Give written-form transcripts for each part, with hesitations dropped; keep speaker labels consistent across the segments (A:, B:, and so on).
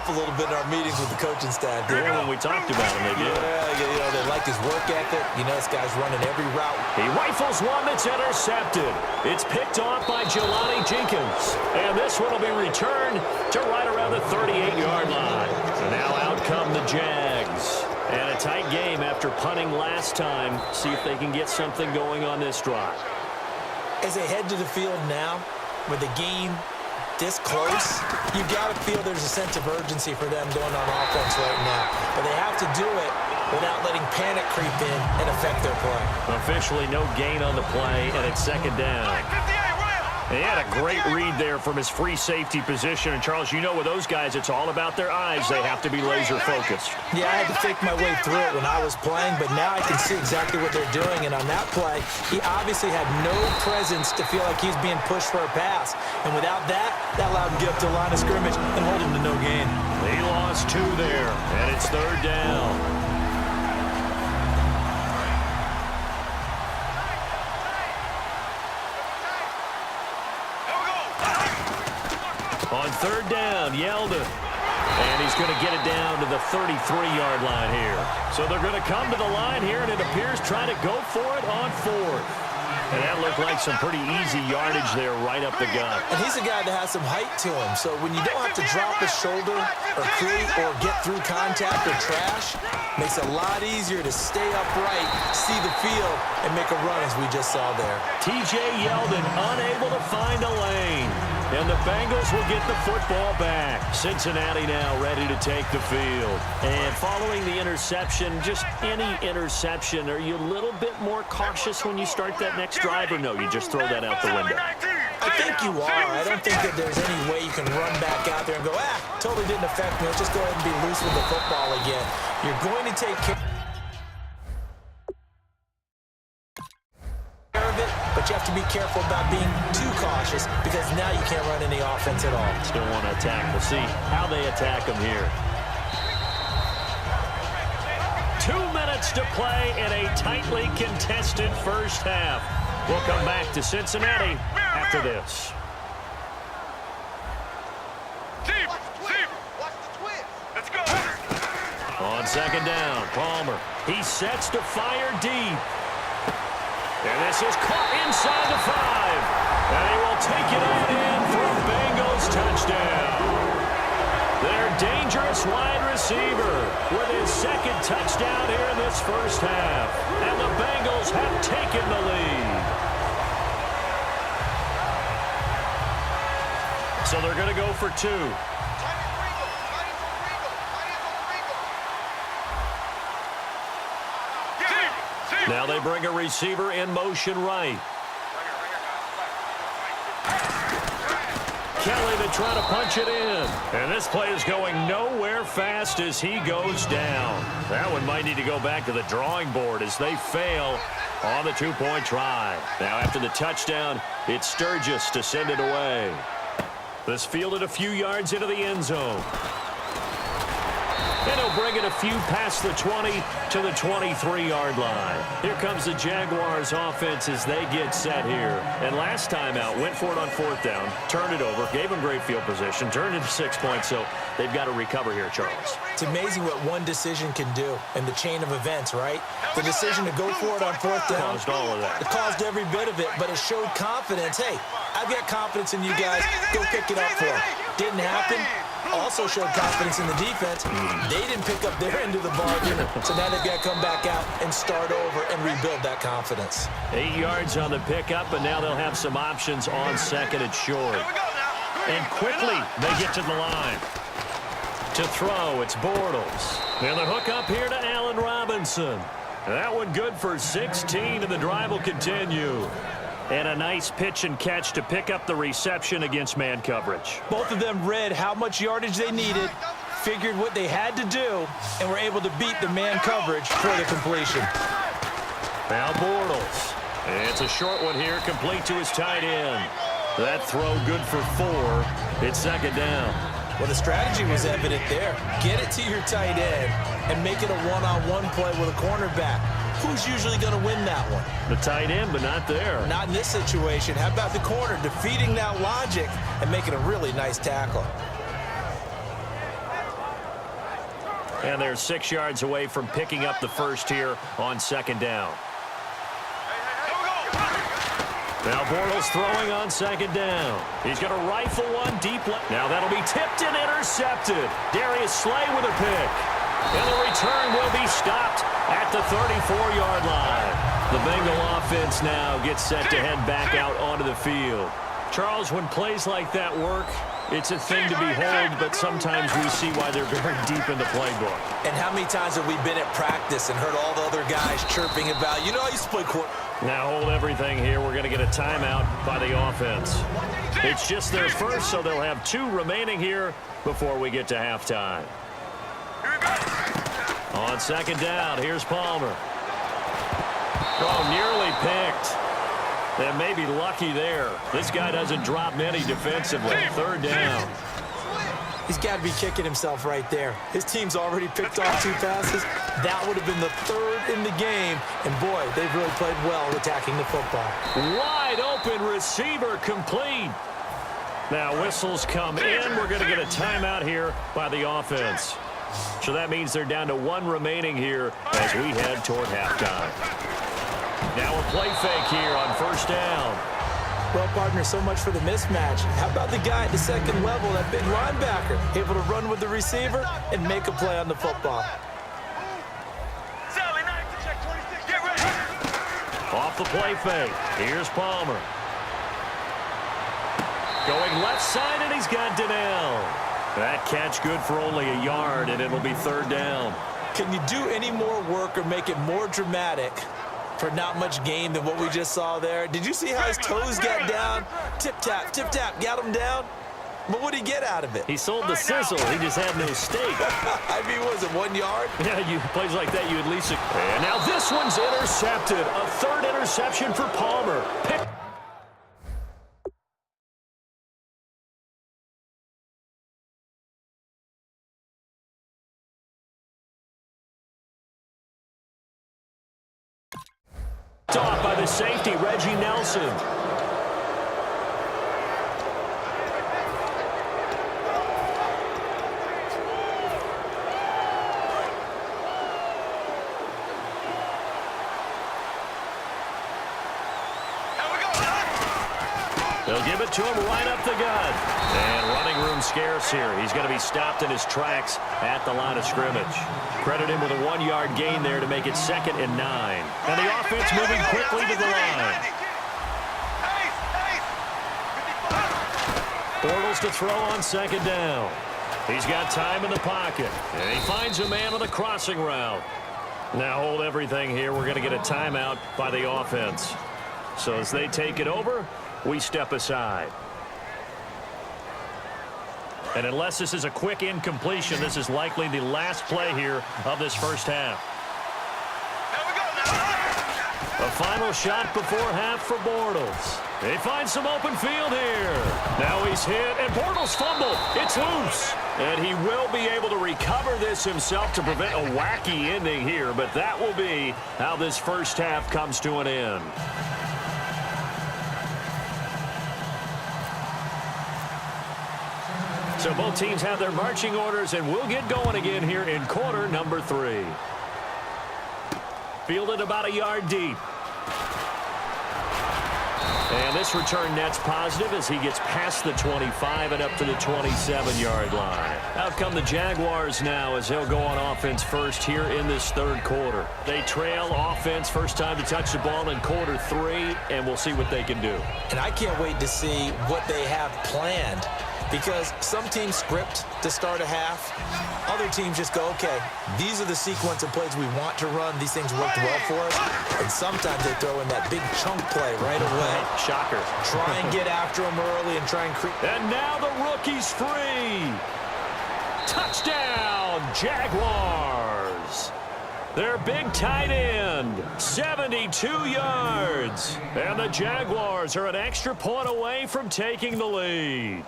A: a little bit in our meetings with the coaching staff.
B: Yeah, when we talked about him, they did.
A: Yeah, they like his work ethic. This guy's running every route.
B: He rifles one that's intercepted. It's picked off by Jelani Jenkins. And this one will be returned to right around the 38-yard line. And now out come the Jags. And a tight game after punting last time. See if they can get something going on this drive.
A: As they head to the field now, with the game this close, you got to feel there's a sense of urgency for them going on offense right now. But they have to do it without letting panic creep in and affect their play.
B: Officially no gain on the play, and it's second down. And he had a great read there from his free safety position. And, Charles, with those guys, it's all about their eyes. They have to be laser-focused.
A: Yeah, I had to think my way through it when I was playing, but now I can see exactly what they're doing. And on that play, he obviously had no presence to feel like he's being pushed for a pass. And without that allowed him to get up to the line of scrimmage and hold him to no gain.
B: He lost 2 there, and it's third down. On third down, Yeldon. And he's going to get it down to the 33-yard line here. So they're going to come to the line here, and it appears trying to go for it on fourth. And that looked like some pretty easy yardage there right up the gut.
A: And he's a guy that has some height to him. So when you don't have to drop a shoulder or create or get through contact or trash, makes it a lot easier to stay upright, see the field, and make a run as we just saw there.
B: T.J. Yeldon unable to find a lane. And the Bengals will get the football back. Cincinnati now ready to take the field. And following the interception, just any interception, are you a little bit more cautious when you start that next drive, or no, you just throw that out the window?
A: I think you are. I don't think that there's any way you can run back out there and go, totally didn't affect me. Let's just go ahead and be loose with the football again. You're going to take care of it, but you have to be careful about being too cautious because now you can't run any offense at all.
B: Still want to attack. We'll see how they attack them here. 2 minutes to play in a tightly contested first half. We'll come back to Cincinnati after this.
C: Let's go.
B: On second down, Palmer. He sets to fire deep. And this is caught inside the 5. And he will take it on in for a Bengals touchdown. Their dangerous wide receiver with his second touchdown here in this first half. And the Bengals have taken the lead. So they're going to go for 2. Now they bring a receiver in motion right. Kelly to try to punch it in. And this play is going nowhere fast as he goes down. That one might need to go back to the drawing board as they fail on the 2-point try. Now after the touchdown, it's Sturgis to send it away. This fielded a few yards into the end zone. And he'll bring it a few past the 20 to the 23-yard line. Here comes the Jaguars offense as they get set here. And last time out, went for it on fourth down, turned it over, gave them great field position, turned it to 6 points, so they've got to recover here, Charles.
A: It's amazing what one decision can do in the chain of events, right? The decision to go for it on fourth down.
B: Caused all of that.
A: It caused every bit of it, but it showed confidence. Hey, I've got confidence in you guys. Go pick it up for them. Didn't happen. Also showed confidence in the defense. They didn't pick up their end of the bargain, so now they've got to come back out and start over and rebuild that confidence.
B: 8 yards on the pickup, and now they'll have some options on second and short. And quickly, they get to the line. To throw, it's Bortles. And the hook up here to Allen Robinson. That one good for 16, and the drive will continue. And a nice pitch and catch to pick up the reception against man coverage.
A: Both of them read how much yardage they needed, figured what they had to do, and were able to beat the man coverage for the completion.
B: Now Bortles. And it's a short one here, complete to his tight end. That throw good for 4. It's second down.
A: Well, the strategy was evident there. Get it to your tight end and make it a one-on-one play with a cornerback. Who's usually going to win that one?
B: The tight end, but not there.
A: Not in this situation. How about the corner defeating that logic and making a really nice tackle?
B: And they're 6 yards away from picking up the first here on second down. Now Bortles throwing on second down. He's going to rifle one deep left. Now that'll be tipped and intercepted. Darius Slay with a pick. And the return will be stopped at the 34-yard line. The Bengal offense now gets set to head back out onto the field. Charles, when plays like that work, it's a thing to behold, but sometimes we see why they're very deep in the playbook.
A: And how many times have we been at practice and heard all the other guys chirping about, you know, I used to play court.
B: Now hold everything here. We're going to get a timeout by the offense. It's just their first, so they'll have 2 remaining here before we get to halftime. On second down, here's Palmer. Oh, nearly picked. They may be lucky there. This guy doesn't drop many defensively. Third down.
A: He's got to be kicking himself right there. His team's already picked off 2 passes. That would have been the 3rd in the game. And, boy, they've really played well attacking the football.
B: Wide open receiver complete. Now whistles come in. We're going to get a timeout here by the offense. So that means they're down to 1 remaining here as we head toward halftime. Now a play fake here on first down.
A: Well, partner, so much for the mismatch. How about the guy at the second level, that big linebacker, able to run with the receiver and make a play on the football?
B: Off the play fake. Here's Palmer. Going left side, and he's got Donnell. That catch good for only a yard, and it'll be third down.
A: Can you do any more work or make it more dramatic for not much gain than what we just saw there? Did you see how his toes got down? Tip-tap, got him down. But what did he get out of it?
B: He sold the sizzle. He just had no steak.
A: I mean, was it 1 yard?
B: Yeah, plays like that, you at least... And now this one's intercepted. A 3rd interception for Palmer. Pick. Off by the safety, Reggie Nelson. They'll give it to him right up the gut. And running room scarce here. He's going to be stopped in his tracks at the line of scrimmage. Credit him with a 1-yard gain there to make it 2nd and 9. And the offense moving quickly to the line. Bortles to throw on second down. He's got time in the pocket. And he finds a man on the crossing route. Now hold everything here. We're going to get a timeout by the offense. So as they take it over, we step aside. And unless this is a quick incompletion, this is likely the last play here of this first half. A final shot before half for Bortles. They find some open field here. Now he's hit, and Bortles fumbled. It's loose. And he will be able to recover this himself to prevent a wacky ending here, but that will be how this first half comes to an end. So both teams have their marching orders, and we'll get going again here in quarter number 3. Fielded about a yard deep. And this return net's positive as he gets past the 25 and up to the 27-yard line. Out come the Jaguars now as they'll go on offense first here in this third quarter. They trail offense, first time to touch the ball in quarter 3, and we'll see what they can do.
A: And I can't wait to see what they have planned, because some teams script to start a half. Other teams just go, okay, these are the sequence of plays we want to run. These things worked well for us. And sometimes they throw in that big chunk play right away.
B: Shocker.
A: Try and get after them early and try and create.
B: And now the rookie's free. Touchdown, Jaguars. Their big tight end, 72 yards. And the Jaguars are an extra point away from taking the lead.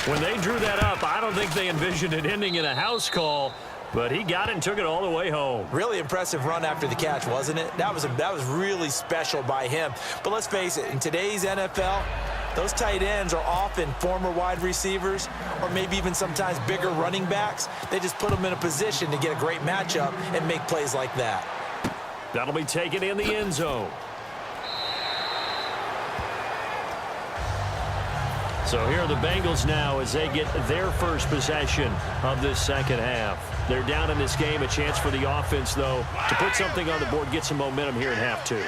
B: When they drew that up, I don't think they envisioned it ending in a house call, but he got it and took it all the way home.
A: Really impressive run after the catch, wasn't it? That was really special by him. But let's face it, in today's NFL, Those tight ends are often former wide receivers or maybe even sometimes bigger running backs. They just put them in a position to get a great matchup and make plays like that.
B: That'll be taken in the end zone. So here are the Bengals now as they get their first possession of this second half. They're down in this game. A chance for the offense, though, to put something on the board, get some momentum here in half two.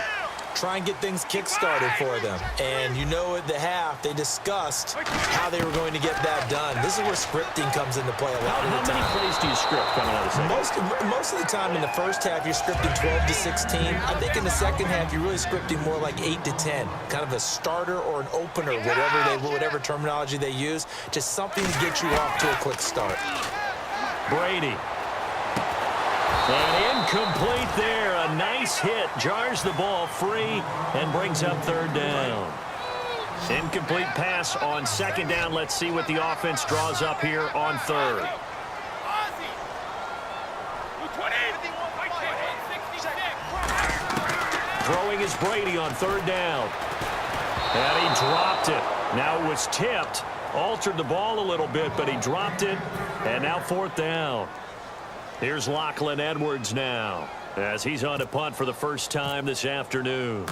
A: Try and get things kick-started for them. And you know at the half, they discussed how they were going to get that done. This is where scripting comes into play a lot of the time.
B: How many plays do you script coming out of the second?
A: Most of the time in the first half, you're scripting 12 to 16. I think in the second half, you're really scripting more like 8 to 10. Kind of a starter or an opener, whatever terminology they use. Just something to get you off to a quick start.
B: Brady. And incomplete there. A nice hit. Jars the ball free and brings up third down. Incomplete pass on second down. Let's see what the offense draws up here on third. Throwing is Brady on third down. And he dropped it. Now it was tipped. Altered the ball a little bit, but he dropped it. And now fourth down. Here's Lachlan Edwards now as he's on to punt for the first time this afternoon.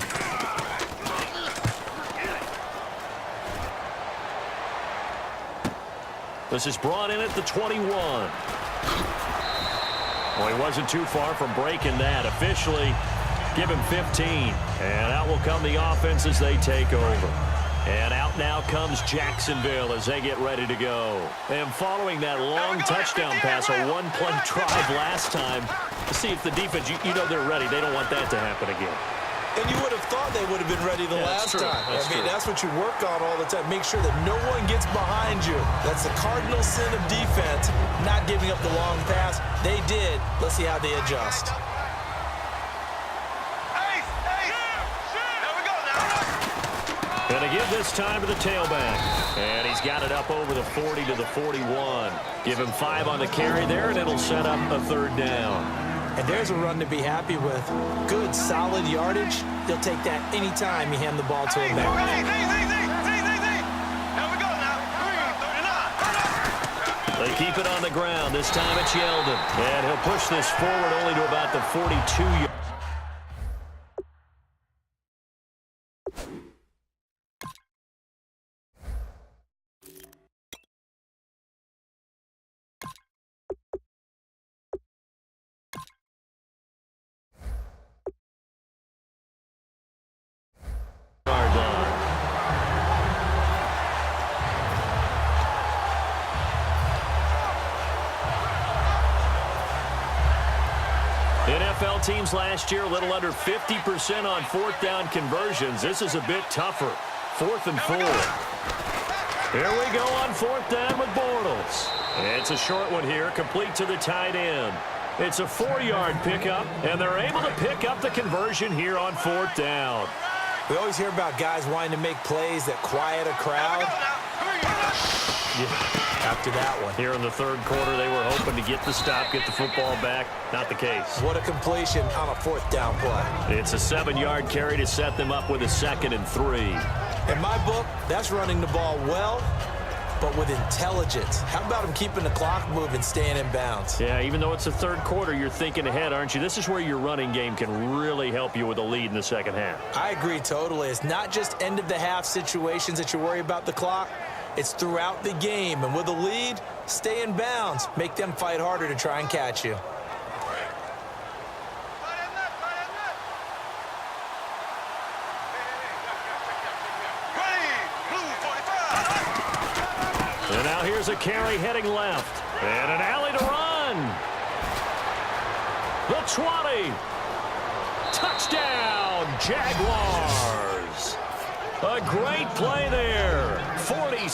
B: This is brought in at the 21. Well, he wasn't too far from breaking that. Officially, give him 15. And out will come the offense as they take over. And out now comes Jacksonville as they get ready to go. And following that long touchdown pass, a one-play drive last time, to see if the defense, you know they're ready. They don't want that to happen again.
A: And you would have thought they would have been ready the last time. That's what you work on all the time. Make sure that no one gets behind you. That's the cardinal sin of defense, not giving up the long pass. They did. Let's see how they adjust.
B: Going to give this time to the tailback. And he's got it up over the 40 to the 41. Give him 5 on the carry there, and it'll set up a third down.
A: And there's a run to be happy with. Good, solid yardage. He'll take that anytime you hand the ball to him back.
B: They keep it on the ground. This time it's Yeldon. And he'll push this forward only to about the 42-yard. NFL teams last year a little under 50% on fourth down conversions. This is a bit tougher. 4th and 4. Here we go on fourth down with Bortles. It's a short one here, complete to the tight end. It's a 4-yard pickup, and they're able to pick up the conversion here on fourth down.
A: We always hear about guys wanting to make plays that quiet a crowd. Yeah. After that one.
B: Here in the third quarter, they were hoping to get the stop, get the football back. Not the case.
A: What a completion on a fourth down play.
B: It's a 7-yard carry to set them up with a 2nd and 3.
A: In my book, that's running the ball well, but with intelligence. How about him keeping the clock moving, staying in bounds?
B: Yeah, even though it's the third quarter, you're thinking ahead, aren't you? This is where your running game can really help you with a lead in the second half.
A: I agree totally. It's not just end-of-the-half situations that you worry about the clock. It's throughout the game. And with a lead, stay in bounds. Make them fight harder to try and catch you.
B: And now here's a carry heading left. And an alley to run. The 20. Touchdown, Jaguars. A great play there. 40.